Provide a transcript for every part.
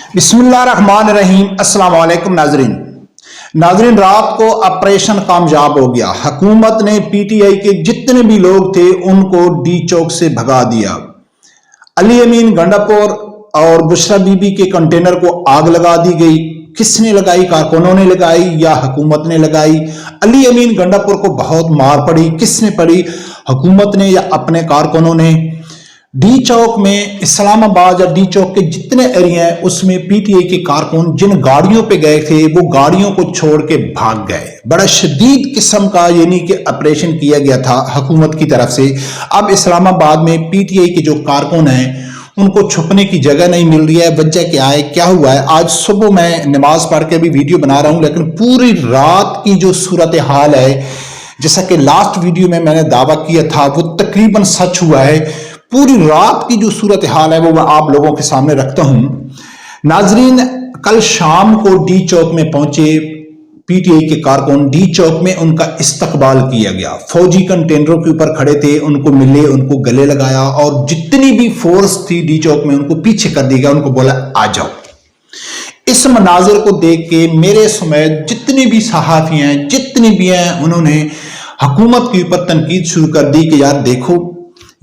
बिस्मिल्लाहिर्रहमानिर्रहीम। अस्सलाम वालेकुम नाजरीन, रात को ऑपरेशन कामयाब हो गया। हुकूमत ने पीटीआई के जितने भी लोग थे उनको डी चौक से भगा दिया। अली अमीन गंडापुर और बुशरा बीबी के कंटेनर को आग लगा दी गई। किसने लगाई? कारकुनों ने लगाई या हुकूमत ने लगाई? अली अमीन गंडापुर को बहुत मार पड़ी। किसने पड़ी? हुकूमत ने या अपने कारकुनों ने? डी चौक में इस्लामाबाद या डी चौक के जितने एरिया हैं उसमें पीटीआई के कारकुन जिन गाड़ियों पे गए थे वो गाड़ियों को छोड़ के भाग गए। बड़ा शदीद किस्म का यानी कि ऑपरेशन किया गया था हुकूमत की तरफ से। अब इस्लामाबाद में पीटीआई के जो कारकुन हैं उनको छुपने की जगह नहीं मिल रही है। वजह क्या है, क्या हुआ है? आज सुबह मैं नमाज पढ़ के भी वीडियो बना रहा हूं, लेकिन पूरी रात की जो सूरत हाल है, जैसा कि लास्ट वीडियो में मैंने दावा किया था, वो तकरीबन सच हुआ है। पूरी रात की जो सूरत हाल है वो मैं आप लोगों के सामने रखता हूं। नाजरीन, कल शाम को डी चौक में पहुंचे पीटीआई के कारकुन। डी चौक में उनका इस्तकबाल किया गया। फौजी कंटेनरों के ऊपर खड़े थे, उनको मिले, उनको गले लगाया और जितनी भी फोर्स थी डी चौक में उनको पीछे कर दिया गया। उनको बोला आ जाओ। इस मनाजिर को देख के मेरे समेत जितने भी सहाफी हैं, जितने भी हैं, उन्होंने हुकूमत के ऊपर तनकीद शुरू कर दी कि यार देखो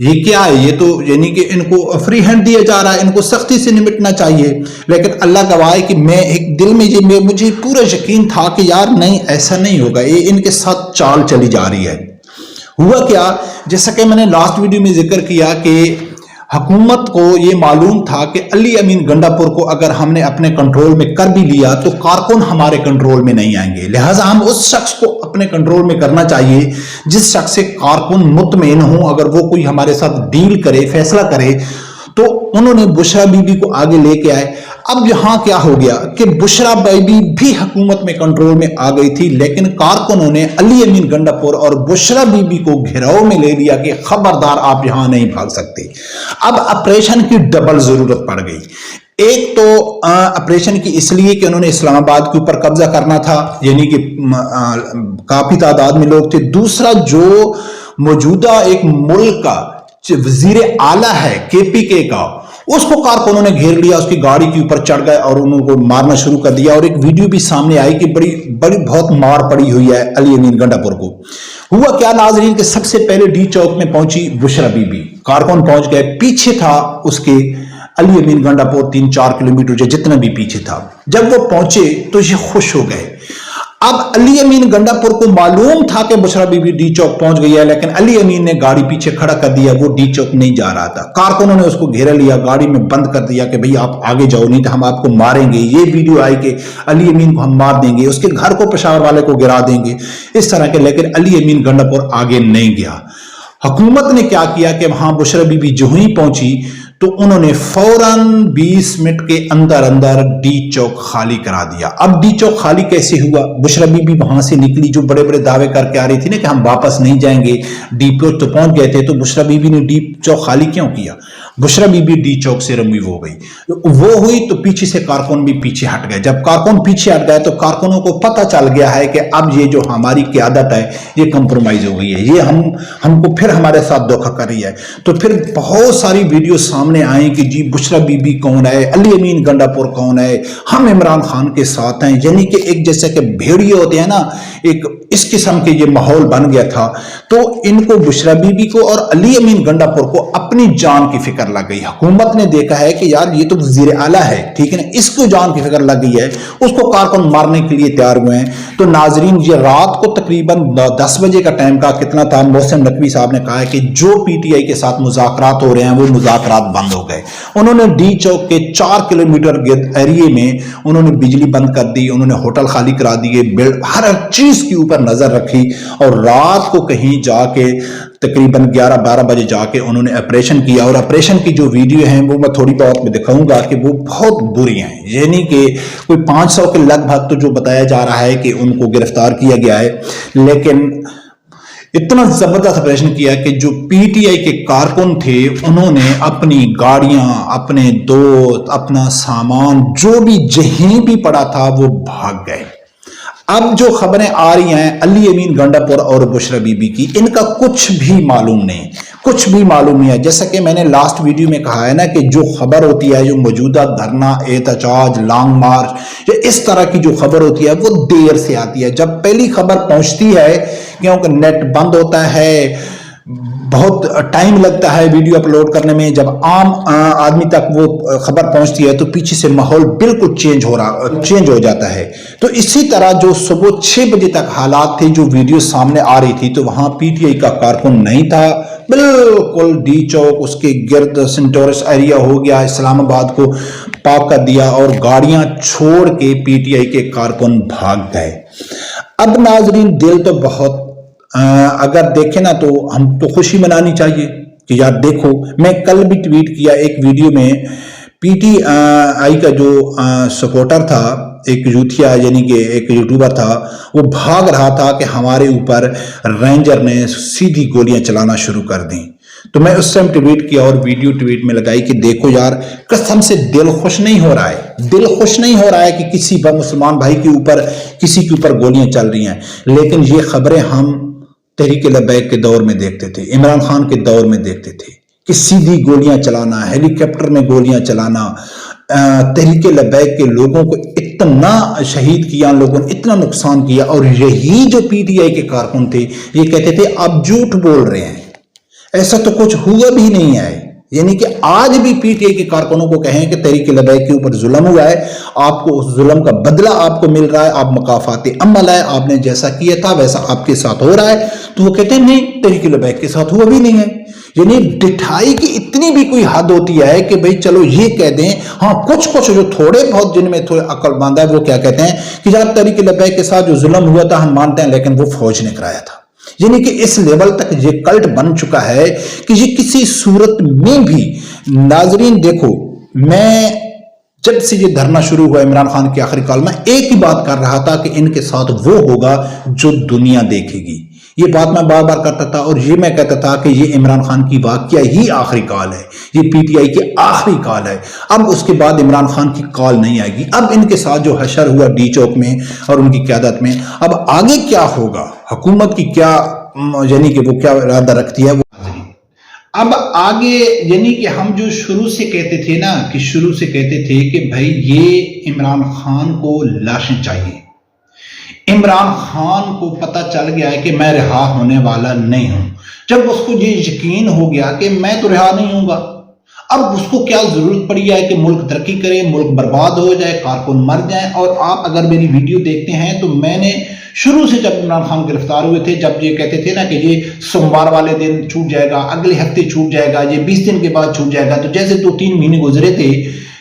ये क्या है, ये तो यानी कि इनको फ्री हैंड दिया जा रहा है, इनको सख्ती से निपटना चाहिए। लेकिन अल्लाह गवाह है कि मैं एक दिल में मुझे पूरा यकीन था कि यार नहीं, ऐसा नहीं होगा, ये इनके साथ चाल चली जा रही है। हुआ क्या, जैसा कि मैंने लास्ट वीडियो में जिक्र किया कि हुकूमत को ये मालूम था कि अली अमीन गंडापुर को अगर हमने अपने कंट्रोल में कर भी लिया तो कारकुन हमारे कंट्रोल में नहीं आएंगे। लिहाजा हम उस शख्स को अपने कंट्रोल में करना चाहिए जिस शख्स से कारकुन मुतमईन हो। अगर वो कोई हमारे साथ डील करे, फैसला करे, तो उन्होंने बुशरा बीबी को आगे लेके आए। अब यहां क्या हो गया कि बुशरा बीबी भी हुकूमत में कंट्रोल में आ गई थी, लेकिन कारकुनों ने अली अमीन गंडापुर और बुशरा बीबी को घेराव में ले लिया कि खबरदार आप यहां नहीं भाग सकते। अब ऑपरेशन की डबल जरूरत पड़ गई। एक तो ऑपरेशन की इसलिए कि उन्होंने इस्लामाबाद के ऊपर कब्जा करना था, यानी कि काफी तादाद में लोग थे। दूसरा, जो मौजूदा एक मुल्क का वजीर आला है केपीके का, उसको कारकुनों ने घेर लिया, उसकी गाड़ी के ऊपर चढ़ गए और उनको मारना शुरू कर दिया। और एक वीडियो भी सामने आई कि बड़ी बड़ी बहुत मार पड़ी हुई है अली अमीन गंडापुर को। हुआ क्या नाजरीन के सबसे पहले डी चौक में पहुंची बुशरा बीबी। कारकुन पहुंच गए, पीछे था उसके अली अमीन गंडापुर 3-4 किलोमीटर जितना भी पीछे था। जब वो पहुंचे तो ये खुश हो गए। अब अली अमीन गंडापुर को मालूम था कि बुशरा बीबी डी चौक पहुंच गई है, लेकिन अली अमीन ने गाड़ी पीछे खड़ा कर दिया। वो डी चौक नहीं जा रहा था। कारकुनों ने उसको घेरा लिया, गाड़ी में बंद कर दिया कि भाई आप आगे जाओ, नहीं तो हम आपको मारेंगे। ये वीडियो आई कि अली अमीन को हम मार देंगे, उसके घर को पेशावर वाले को गिरा देंगे, इस तरह के। लेकिन अली अमीन गंडापुर आगे नहीं गया। हुकूमत ने क्या किया कि वहां बुशरा बीबी जो ही पहुंची तो उन्होंने फौरन 20 मिनट के अंदर अंदर डी चौक खाली करा दिया। अब डी चौक खाली कैसे हुआ? बुशरा बीबी वहां से निकली, जो बड़े बड़े दावे करके आ रही थी ना कि हम वापस नहीं जाएंगे, डी चौक तो पहुंच गए थे। तो बुशरा बीबी ने डी चौक खाली क्यों किया? बुशरा बीबी डी चौक से रिमूव हो गई। वो हुई तो पीछे से कारकुन भी पीछे हट गए। जब कारकुन पीछे हट गए तो कारकुनों को पता चल गया है कि अब ये जो हमारी क़यादत है ये कंप्रोमाइज हो गई है, ये हमको फिर हमारे साथ धोखा कर रही है। तो फिर बहुत सारी वीडियो सामने आई कि जी बुशरा बीबी कौन है, अली अमीन गंडापुर कौन है, हम इमरान खान के साथ हैं। यानी कि एक जैसे कि भेड़िए होते हैं ना, एक इस किस्म के ये माहौल बन गया था। तो इनको बुशरा बीबी को और अली अमीन गंडापुर को अपनी जान की फिक्र लग गई। हुकूमत ने देखा है कि यार ये तो वजीर आला है, ठीक है ना, इसको जान की फिक्र लग गई है, उसको कारकुन मारने के लिए तैयार हुए हैं। तो नाजरीन, ये रात को तकरीबन 10 बजे का टाइम का कितना था, मोहसिन नकवी साहब ने कहा है कि जो पीटीआई के साथ मुज़ाकरात हो रहे हैं वो मुज़ाकरात बंद हो गए। उन्होंने डी चौक के 4 किलोमीटर एरिए में उन्होंने बिजली बंद कर दी, उन्होंने होटल खाली करा दिए, हर चीज के ऊपर नजर रखी। और रात को कहीं जाके तकरीबन 11-12 बजे जाके उन्होंने ऑपरेशन किया। और ऑपरेशन की जो वीडियो है वो मैं थोड़ी बहुत में दिखाऊंगा कि वो बहुत बुरी हैं। यानी कि कोई 500 के लगभग तो जो बताया जा रहा है कि उनको गिरफ्तार किया गया है, लेकिन इतना जबरदस्त ऑपरेशन किया कि जो पीटीआई के कारकुन थे उन्होंने अपनी गाड़ियां, अपने दोस्त, अपना सामान जो भी जहीं भी पड़ा था वो भाग गए। اب جو خبریں آ رہی ہیں علی امین گنڈاپور اور بشرا بی بی کی، ان کا کچھ بھی معلوم نہیں، کچھ بھی معلوم نہیں ہے۔ جیسا کہ میں نے لاسٹ ویڈیو میں کہا ہے نا کہ جو خبر ہوتی ہے، جو موجودہ دھرنا، احتجاج، لانگ مارچ، یا اس طرح کی جو خبر ہوتی ہے وہ دیر سے آتی ہے۔ جب پہلی خبر پہنچتی ہے، کیونکہ نیٹ بند ہوتا ہے، بہت ٹائم لگتا ہے ویڈیو اپلوڈ کرنے میں، جب عام آدمی تک وہ خبر پہنچتی ہے تو پیچھے سے ماحول بالکل چینج ہو جاتا ہے۔ تو اسی طرح جو صبح 6 بجے تک حالات تھے، جو ویڈیو سامنے آ رہی تھی، تو وہاں پی ٹی آئی کا کارکن نہیں تھا، بالکل ڈی چوک اس کے گرد سینٹورس ایریا ہو گیا، اسلام آباد کو پاک کر دیا اور گاڑیاں چھوڑ کے پی ٹی آئی کے کارکن بھاگ گئے۔ اب ناظرین، دل تو بہت اگر دیکھیں نا تو ہم تو خوشی منانی چاہیے کہ یار دیکھو، میں کل بھی ٹویٹ کیا ایک ویڈیو میں، پی ٹی آئی کا جو سپورٹر تھا، ایک یوتھیا یعنی کہ ایک یوٹیوبر تھا، وہ بھاگ رہا تھا کہ ہمارے اوپر رینجر نے سیدھی گولیاں چلانا شروع کر دیں۔ تو میں اس ٹائم ٹویٹ کیا اور ویڈیو ٹویٹ میں لگائی کہ دیکھو یار، قسم سے دل خوش نہیں ہو رہا ہے، دل خوش نہیں ہو رہا ہے کہ کسی مسلمان بھائی کے اوپر، کسی کے اوپر گولیاں چل رہی ہیں۔ لیکن یہ خبریں ہم تحریک لبیک کے دور میں دیکھتے تھے، عمران خان کے دور میں دیکھتے تھے کہ سیدھی گولیاں چلانا، ہیلی کاپٹر میں گولیاں چلانا، تحریک لبیک کے لوگوں کو اتنا شہید کیا، ان لوگوں نے اتنا نقصان کیا، اور یہی جو پی ٹی آئی کے کارکن تھے یہ کہتے تھے آپ جھوٹ بول رہے ہیں، ایسا تو کچھ ہوا بھی نہیں ہے۔ یعنی کہ آج بھی پی ٹی آئی کے کارکنوں کو کہیں کہ تحریک لبیک کے اوپر ظلم ہوا ہے، آپ کو اس ظلم کا بدلہ آپ کو مل رہا ہے، آپ مکافات عمل ہے، آپ نے جیسا کیا تھا ویسا آپ کے ساتھ ہو رہا ہے، تو وہ کہتے ہیں نہیں، تحریک لبیک کے ساتھ ہوا بھی نہیں ہے۔ یعنی ڈٹھائی کی اتنی بھی کوئی حد ہوتی ہے کہ بھئی چلو یہ کہہ دیں، ہاں کچھ جو تھوڑے بہت جن میں تھوڑے عقل مند ہے وہ کیا کہتے ہیں کہ یار تحریک لبیک کے ساتھ جو ظلم ہوا تھا ہم مانتے ہیں، لیکن وہ فوج نے کرایا تھا۔ یعنی کہ اس لیول تک یہ کلٹ بن چکا ہے کہ یہ کسی صورت میں بھی، ناظرین دیکھو، میں جب سے یہ دھرنا شروع ہوا عمران خان کے آخری کال میں ایک ہی بات کر رہا تھا کہ ان کے ساتھ وہ ہوگا جو دنیا دیکھے گی۔ یہ بات میں بار بار کرتا تھا، اور یہ میں کہتا تھا کہ یہ عمران خان کی واقعہ ہی آخری کال ہے، یہ پی ٹی آئی کی آخری کال ہے، اب اس کے بعد عمران خان کی کال نہیں آئے گی۔ اب ان کے ساتھ جو حشر ہوا ڈی چوک میں اور ان کی قیادت میں، اب آگے کیا ہوگا، حکومت کی کیا یعنی کہ وہ کیا ارادہ رکھتی ہے وہ اب آگے، یعنی کہ ہم جو شروع سے کہتے تھے نا کہ بھائی یہ عمران خان کو لاشیں چاہیے۔ عمران خان کو پتہ چل گیا ہے کہ میں رہا ہونے والا نہیں ہوں۔ جب اس کو یہ یقین ہو گیا کہ میں تو رہا نہیں ہوں گا، اب اس کو کیا ضرورت پڑی ہے کہ ملک ترقی کرے، ملک برباد ہو جائے، کارکن مر جائیں۔ اور آپ اگر میری ویڈیو دیکھتے ہیں تو میں نے شروع سے جب عمران خان گرفتار ہوئے تھے، جب یہ کہتے تھے نا کہ یہ سوموار والے دن چھوٹ جائے گا، اگلے ہفتے چھوٹ جائے گا، یہ 20 دن کے بعد چھوٹ جائے گا، تو جیسے 2-3 مہینے گزرے تھے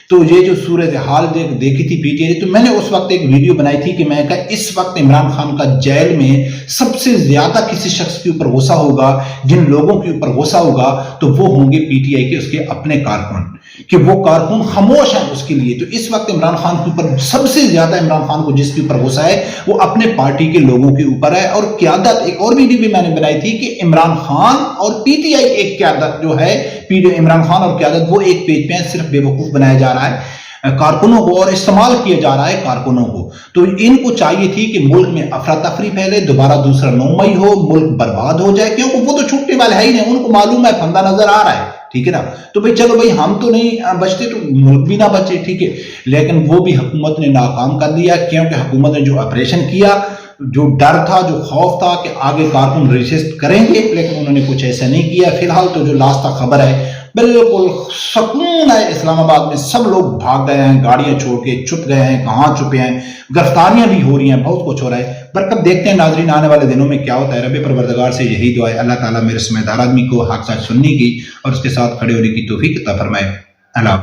تو یہ جو صورتحال دیکھی تھی پی ٹی آئی، تو میں نے اس وقت ایک ویڈیو بنائی تھی کہ میں کہا اس وقت عمران خان کا جیل میں سب سے زیادہ کسی شخص کے اوپر غصہ ہوگا، جن لوگوں کے اوپر غصہ ہوگا تو وہ ہوں گے پی ٹی آئی کے اس کے اپنے کارکن، کہ وہ کارکن خاموش ہیں اس کے لیے۔ تو اس وقت عمران خان کے اوپر سب سے زیادہ، عمران خان کو جس کے اوپر غصہ ہے وہ اپنے پارٹی کے لوگوں کے اوپر ہے۔ اور قیادت، ایک اور ویڈیو بھی میں نے بنائی تھی کہ عمران خان اور پی ٹی آئی ایک قیادت جو ہے، عمران خان اور قیادت وہ ایک پیج پہ ہیں، صرف بے وقوف بنایا جا رہا ہے کارکنوں کو اور استعمال کیا جا رہا ہے کارکنوں کو۔ تو ان کو چاہیے تھی کہ ملک میں افراتفری پھیلے، دوبارہ دوسرا 9 مئی ہو، ملک برباد ہو جائے، کیونکہ وہ تو چھوٹنے والے ہے ہی نہیں، ان کو معلوم ہے پھندا نظر آ رہا ہے، ٹھیک ہے نا۔ تو بھئی چلو بھئی ہم تو نہیں بچتے تو ملک بھی نہ بچے، ٹھیک ہے، لیکن وہ بھی حکومت نے ناکام کر دیا، کیونکہ حکومت نے جو آپریشن کیا، جو ڈر تھا، جو خوف تھا کہ آگے کارکن ریزسٹ کریں گے، لیکن انہوں نے کچھ ایسا نہیں کیا۔ فی الحال تو جو لاسٹ تک خبر ہے، بالکل سکون ہے اسلام آباد میں، سب لوگ بھاگ گئے ہیں، گاڑیاں چھوڑ کے چھپ گئے ہیں، کہاں چھپے ہیں، گرفتاریاں بھی ہو رہی ہیں، بہت کچھ ہو رہا ہے۔ برکت دیکھتے ہیں ناظرین آنے والے دنوں میں کیا ہوتا ہے۔ رب پروردگار سے یہی دعا ہے، اللہ تعالیٰ میرے سمجھدار آدمی کو حق سچ سننے کی اور اس کے ساتھ کھڑے ہونے کی توفیق عطا فرمائے۔ اللہ